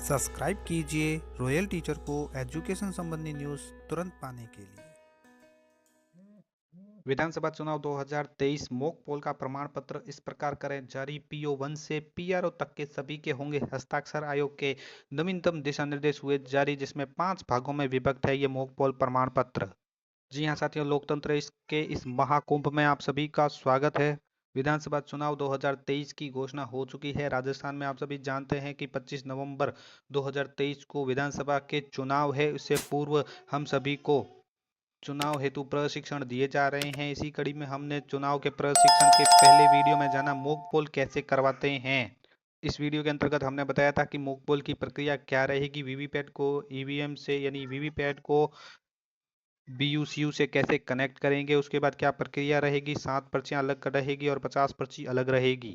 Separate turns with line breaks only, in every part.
Subscribe कीजिए royal teacher को education संबंधी न्यूज़ तुरंत पाने के लिए।
विधानसभा चुनाव 2023 मॉक पोल का प्रमाण पत्र इस प्रकार करें जारी। PO1 से PRO तक के सभी के होंगे हस्ताक्षर। आयोग के नवीनतम दिशा निर्देश हुए जारी, जिसमें 5 भागों में विभक्त है ये मॉक पोल प्रमाण पत्र। जी हाँ साथियों, लोकतंत्र इसके इस महाकुंभ में आप सभी का स्वागत है। विधानसभा चुनाव 2023 की घोषणा हो चुकी है। राजस्थान में आप सभी जानते हैं कि 25 नवंबर 2023 को विधानसभा के चुनाव है। इससे पूर्व हम सभी को चुनाव हेतु प्रशिक्षण दिए जा रहे हैं। इसी कड़ी में हमने चुनाव के प्रशिक्षण के पहले वीडियो में जाना मॉक पोल कैसे करवाते हैं। इस वीडियो के अंतर्गत हमने बताया था कि मॉक पोल की प्रक्रिया क्या रहेगी, वीवीपैट को ईवीएम से यानी वीवीपैट को बीयूसीयू से कैसे कनेक्ट करेंगे, उसके बाद क्या प्रक्रिया रहेगी, 7 पर्चियां अलग रहेगी और 50 पर्ची अलग रहेगी।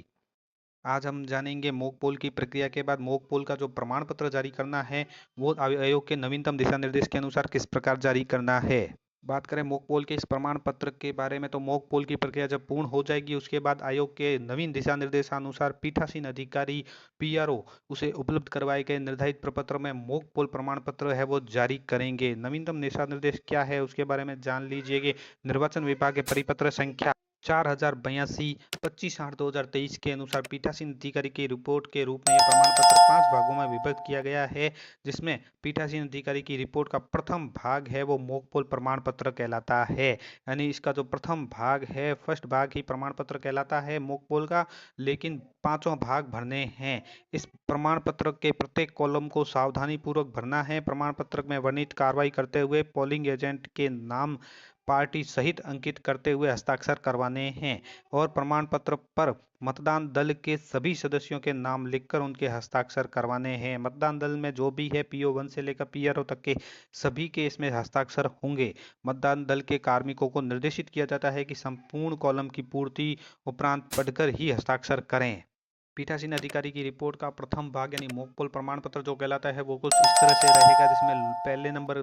आज हम जानेंगे मॉक पोल की प्रक्रिया के बाद मॉक पोल का जो प्रमाण पत्र जारी करना है वो आयोग के नवीनतम दिशा निर्देश के अनुसार किस प्रकार जारी करना है। बात करें मॉक पोल के इस प्रमाण पत्र के बारे में, तो मॉक पोल की प्रक्रिया जब पूर्ण हो जाएगी उसके बाद आयोग के नवीन दिशा निर्देशानुसार पीठासीन अधिकारी PRO उसे उपलब्ध करवाए गए निर्धारित प्रपत्र में मॉक पोल प्रमाण पत्र है वो जारी करेंगे। नवीनतम दिशा निर्देश क्या है उसके बारे में जान लीजिए। निर्वाचन विभाग के परिपत्र संख्या 4082 25/8/2023 के अनुसार पीठासीन अधिकारी की रिपोर्ट के रूप में यह प्रमाण पत्र 5 भागों में विभक्त किया गया है, जिसमें पीठासीन अधिकारी की रिपोर्ट का प्रथम भाग है वो मॉक पोल प्रमाण पत्र कहलाता है। यानी इसका जो प्रथम भाग है, फर्स्ट भाग ही प्रमाण पत्र कहलाता है मॉक पोल का, लेकिन 5 भाग भरने हैं। इस प्रमाण पत्र के प्रत्येक कॉलम को सावधानी पूर्वक भरना है। प्रमाण पत्र में वर्णित कार्रवाई करते हुए पोलिंग एजेंट के नाम पार्टी सहित अंकित करते हुए हस्ताक्षर करवाने हैं और प्रमाण पत्र पर मतदान दल के सभी सदस्यों के नाम लिखकर उनके हस्ताक्षर करवाने हैं। मतदान दल में जो भी है PO1 से लेकर PRO तक के सभी के इसमें हस्ताक्षर होंगे। मतदान दल के कार्मिकों को निर्देशित किया जाता है कि संपूर्ण कॉलम की पूर्ति उपरांत पढ़कर ही हस्ताक्षर करें। पीठासीन अधिकारी की रिपोर्ट का प्रथम भाग यानी मॉक पोल प्रमाण पत्र जो कहलाता है वो कुछ इस तरह से रहेगा, जिसमें पहले नंबर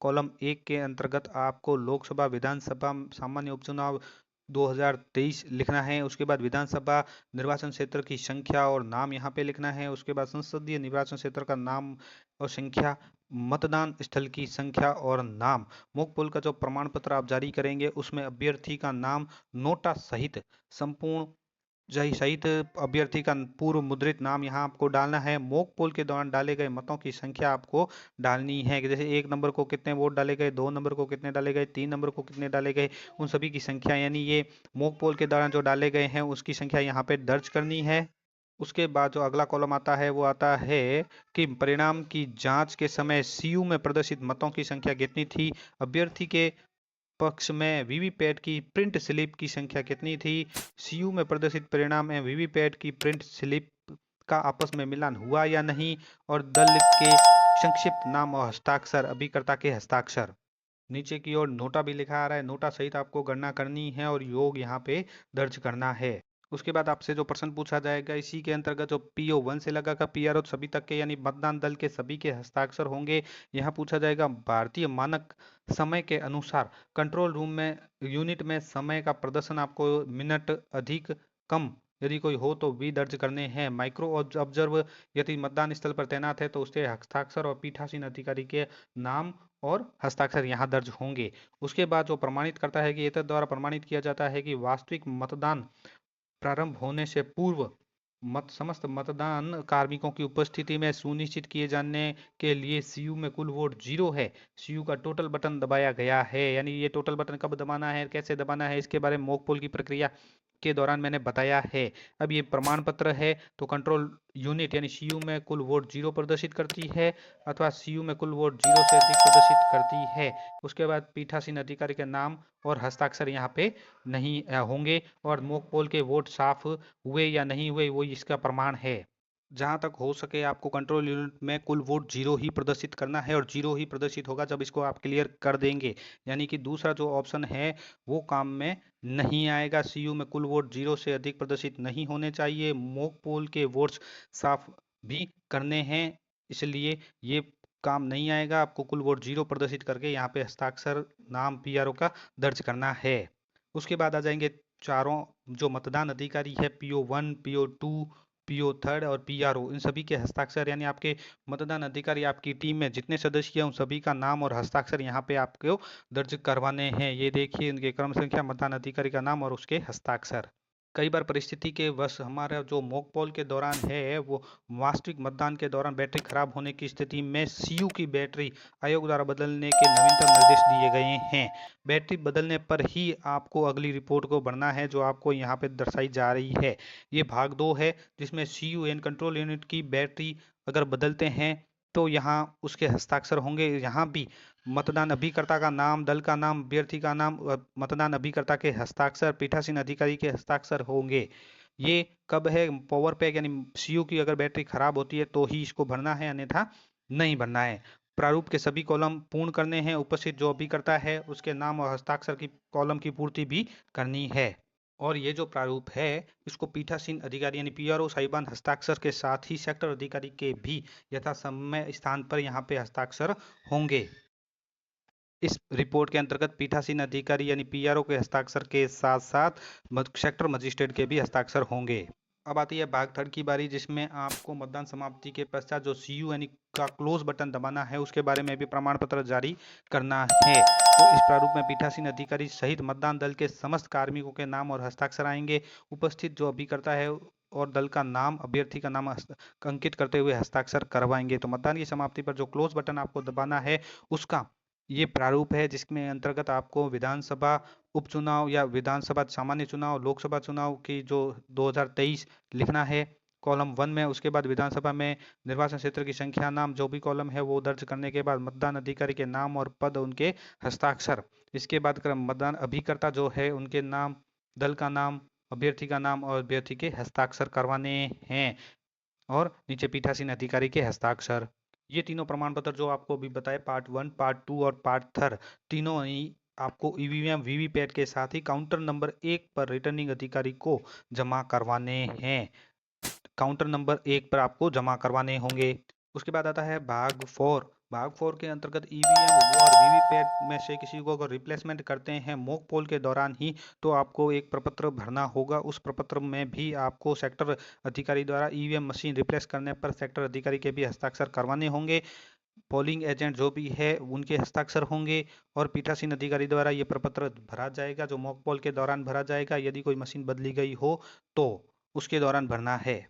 कॉलम 1 के अंतर्गत आपको लोकसभा विधानसभा सामान्य उपचुनाव 2023 लिखना है। उसके बाद विधानसभा निर्वाचन क्षेत्र की संख्या और नाम यहाँ पे लिखना है। उसके बाद संसदीय निर्वाचन क्षेत्र का नाम और संख्या, मतदान स्थल की संख्या और नाम। मॉक पोल का जो प्रमाण पत्र आप जारी करेंगे उसमें अभ्यर्थी का नाम नोटा सहित संपूर्ण जय सहित अभ्यर्थी का पूर्व मुद्रित नाम यहाँ आपको डालना है। मॉक पोल के दौरान डाले गए मतों की संख्या आपको डालनी है कि जैसे 1 नंबर को कितने वोट डाले गए, 2 नंबर को कितने डाले गए, 3 नंबर को कितने डाले गए, उन सभी की संख्या यानी ये मॉक पोल के दौरान जो डाले गए हैं उसकी संख्या यहाँ पे दर्ज करनी है। उसके बाद जो अगला कॉलम आता है वो आता है कि परिणाम की जांच के समय CU में प्रदर्शित मतों की संख्या कितनी थी, अभ्यर्थी के पक्ष में वीवीपैट की प्रिंट स्लिप की संख्या कितनी थी, CU में प्रदर्शित परिणाम एवं वीवीपैट की प्रिंट स्लिप का आपस में मिलान हुआ या नहीं, और दल के संक्षिप्त नाम और हस्ताक्षर, अभिकर्ता के हस्ताक्षर। नीचे की ओर नोटा भी लिखा आ रहा है, नोटा सहित आपको गणना करनी है और योग यहाँ पे दर्ज करना है। उसके बाद आपसे जो प्रश्न पूछा जाएगा इसी के अंतर्गत जो PO1 से लगाकर PRO सभी तक के यानी मतदान दल के सभी के हस्ताक्षर होंगे। यहाँ पूछा जाएगा भारतीय मानक समय के अनुसार कंट्रोल रूम में यूनिट में समय का प्रदर्शन आपको मिनट अधिक कम यदि कोई हो तो भी दर्ज करने हैं। माइक्रो ऑब्जर्व यदि मतदान स्थल पर तैनात है तो उसके हस्ताक्षर और पीठासीन अधिकारी के नाम और हस्ताक्षर यहाँ दर्ज होंगे। उसके बाद जो प्रमाणित करता है कि एतद द्वारा प्रमाणित किया जाता है कि वास्तविक मतदान प्रारंभ होने से पूर्व समस्त मतदान कार्मिकों की उपस्थिति में सुनिश्चित किए जाने के लिए CU में कुल वोट 0 है। CU का टोटल बटन दबाया गया है। यानी ये टोटल बटन कब दबाना है, कैसे दबाना है, इसके बारे में मॉक पोल की प्रक्रिया के दौरान मैंने बताया है। अब ये प्रमाण पत्र है तो कंट्रोल यूनिट यानी CU में कुल वोट 0 प्रदर्शित करती है अथवा CU में कुल वोट 0 से अधिक प्रदर्शित करती है। उसके बाद पीठासीन अधिकारी के नाम और हस्ताक्षर यहाँ पे नहीं होंगे और मॉक पोल के वोट साफ हुए या नहीं हुए वो इसका प्रमाण है। जहां तक हो सके आपको कंट्रोल यूनिट में कुल वोट 0 ही प्रदर्शित करना है और 0 ही प्रदर्शित होगा जब इसको आप क्लियर कर देंगे। यानी कि दूसरा जो ऑप्शन है वो काम में नहीं आएगा। CU में कुल वोट 0 से अधिक प्रदर्शित नहीं होने चाहिए। मॉक पोल के वोट्स साफ भी करने हैं, इसलिए ये काम नहीं आएगा। आपको कुल वोट 0 प्रदर्शित करके यहाँ पे हस्ताक्षर नाम PRO का दर्ज करना है। उसके बाद आ जाएंगे चारों जो मतदान अधिकारी है PO1, PO2 पीओ थर्ड और पीआरओ इन सभी के हस्ताक्षर यानी आपके मतदान अधिकारी आपकी टीम में जितने सदस्य हैं उन सभी का नाम और हस्ताक्षर यहाँ पे आपको दर्ज करवाने हैं। ये देखिए इनके क्रम संख्या, मतदान अधिकारी का नाम और उसके हस्ताक्षर। कई बार परिस्थिति के वश हमारा जो मॉक पोल के दौरान है वो वास्तविक मतदान के दौरान बैटरी खराब होने की स्थिति में सीयू की बैटरी आयोग द्वारा बदलने के नवीनतम निर्देश दिए गए हैं। बैटरी बदलने पर ही आपको अगली रिपोर्ट को भरना है जो आपको यहाँ पे दर्शाई जा रही है। ये भाग 2 है जिसमें सीयू एंड कंट्रोल यूनिट की बैटरी अगर बदलते हैं तो यहाँ उसके हस्ताक्षर होंगे। यहाँ भी मतदान अभिकर्ता का नाम, दल का नाम, अभ्यर्थी का नाम, मतदान अभिकर्ता के हस्ताक्षर, पीठासीन अधिकारी के हस्ताक्षर होंगे। ये कब है? पावर पैक यानी सीयू की अगर बैटरी खराब होती है तो ही इसको भरना है, अन्यथा नहीं भरना है। प्रारूप के सभी कॉलम पूर्ण करने हैं। उपस्थित जो अभिकर्ता है उसके नाम और हस्ताक्षर की कॉलम की पूर्ति भी करनी है। और ये जो प्रारूप है इसको पीठासीन अधिकारी यानी पीआरओ साहिबान हस्ताक्षर के साथ ही सेक्टर अधिकारी के भी यथा समय स्थान पर यहाँ पे हस्ताक्षर होंगे। इस रिपोर्ट के अंतर्गत पीठासीन अधिकारी यानी पीआरओ के हस्ताक्षर के साथ साथ सेक्टर मजिस्ट्रेट के भी हस्ताक्षर होंगे। अब आती है भाग थर्ड की बारी जिसमें आपको मतदान समाप्ति के पश्चात जो सीयू यानी का क्लोज बटन दबाना है उसके बारे में भी प्रमाण पत्र जारी करना है। तो इस प्रारूप में पीठासीन अधिकारी सहित मतदान दल के समस्त कार्मिकों के नाम और हस्ताक्षर आएंगे। उपस्थित जो अभिकर्ता है और दल का नाम, अभ्यर्थी का नाम अंकित करते हुए हस्ताक्षर करवाएंगे। तो मतदान की समाप्ति पर जो क्लोज बटन आपको दबाना है उसका ये प्रारूप है जिसमें अंतर्गत आपको विधानसभा उपचुनाव या विधानसभा सामान्य चुनाव, लोकसभा चुनाव की जो 2023 लिखना है कॉलम 1 में। उसके बाद विधानसभा में निर्वाचन क्षेत्र की संख्या, नाम जो भी कॉलम है वो दर्ज करने के बाद मतदान अधिकारी के नाम और पद, उनके हस्ताक्षर। इसके बाद क्रम मतदान अभिकर्ता जो है उनके नाम, दल का नाम, अभ्यर्थी का नाम और अभ्यर्थी के हस्ताक्षर करवाने हैं और नीचे पीठासीन अधिकारी के हस्ताक्षर। ये तीनों प्रमाण पत्र जो आपको अभी बताए पार्ट 1, पार्ट 2 और पार्ट 3 तीनों ही आपको ईवीएम वीवीपैट के साथ ही काउंटर नंबर 1 पर रिटर्निंग अधिकारी को जमा करवाने हैं। काउंटर नंबर 1 पर आपको जमा करवाने होंगे। उसके बाद आता है भाग 4। भाग 4 के अंतर्गत ईवीएम और वीवीपैट में से किसी को अगर रिप्लेसमेंट करते हैं मॉक पोल के दौरान ही तो आपको एक प्रपत्र भरना होगा। उस प्रपत्र में भी आपको सेक्टर अधिकारी द्वारा ईवीएम मशीन रिप्लेस करने पर सेक्टर अधिकारी के भी हस्ताक्षर करवाने होंगे। पोलिंग एजेंट जो भी है उनके हस्ताक्षर होंगे और पीठासीन अधिकारी द्वारा ये प्रपत्र भरा जाएगा जो मॉक पोल के दौरान भरा जाएगा। यदि कोई मशीन बदली गई हो तो उसके दौरान भरना है।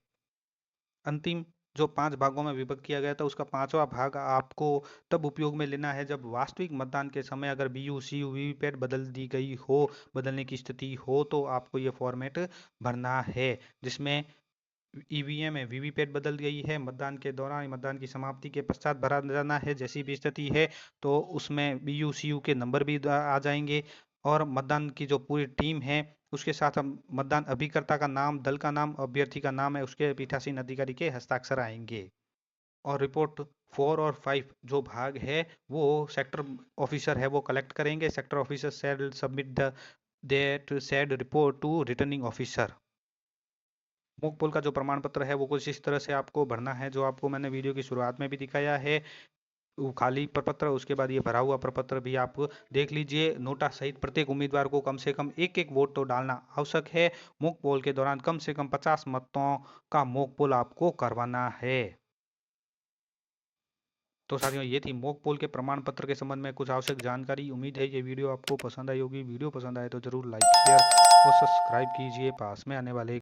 अंतिम जो 5 भागों में विभक्त किया गया था उसका 5वां भाग आपको तब उपयोग में लेना है जब वास्तविक मतदान के समय अगर बीयू सीयू वीवीपैट बदल दी गई हो, बदलने की स्थिति हो तो आपको ये फॉर्मेट भरना है जिसमें ईवीएम में वीवीपैट बदल गई है, मतदान के दौरान, मतदान की समाप्ति के पश्चात भरा जाना है। जैसी भी स्थिति है तो उसमें बीयू सीयू के नंबर भी आ जाएंगे और मतदान की जो पूरी टीम है उसके साथ हम मतदान अभिकर्ता का नाम, दल का नाम, अभ्यर्थी का नाम है उसके पीठासीन अधिकारी के हस्ताक्षर आएंगे। और रिपोर्ट 4 और 5 जो भाग है वो सेक्टर ऑफिसर है वो कलेक्ट करेंगे। Sector officer shall submit that said report to returning officer. Mock poll का जो प्रमाण पत्र है वो कुछ इस तरह से आपको भरना है जो आपको मैंने वीडियो की शुरुआत में भी दिखाया है। वो खाली प्रपत्र, उसके बाद ये भरा हुआ प्रपत्र भी आप देख लीजिए। नोटा सहित प्रत्येक उम्मीदवार को कम से कम एक एक वोट तो डालना आवश्यक है। मॉक पोल के दौरान कम से कम 50 मतों का मॉक पोल आपको करवाना है। तो साथियों ये थी मॉक पोल के प्रमाण पत्र के संबंध में कुछ आवश्यक जानकारी। उम्मीद है ये वीडियो आपको पसंद आई होगी। वीडियो पसंद आए तो जरूर लाइक, शेयर और सब्सक्राइब कीजिए। पास में आने वाले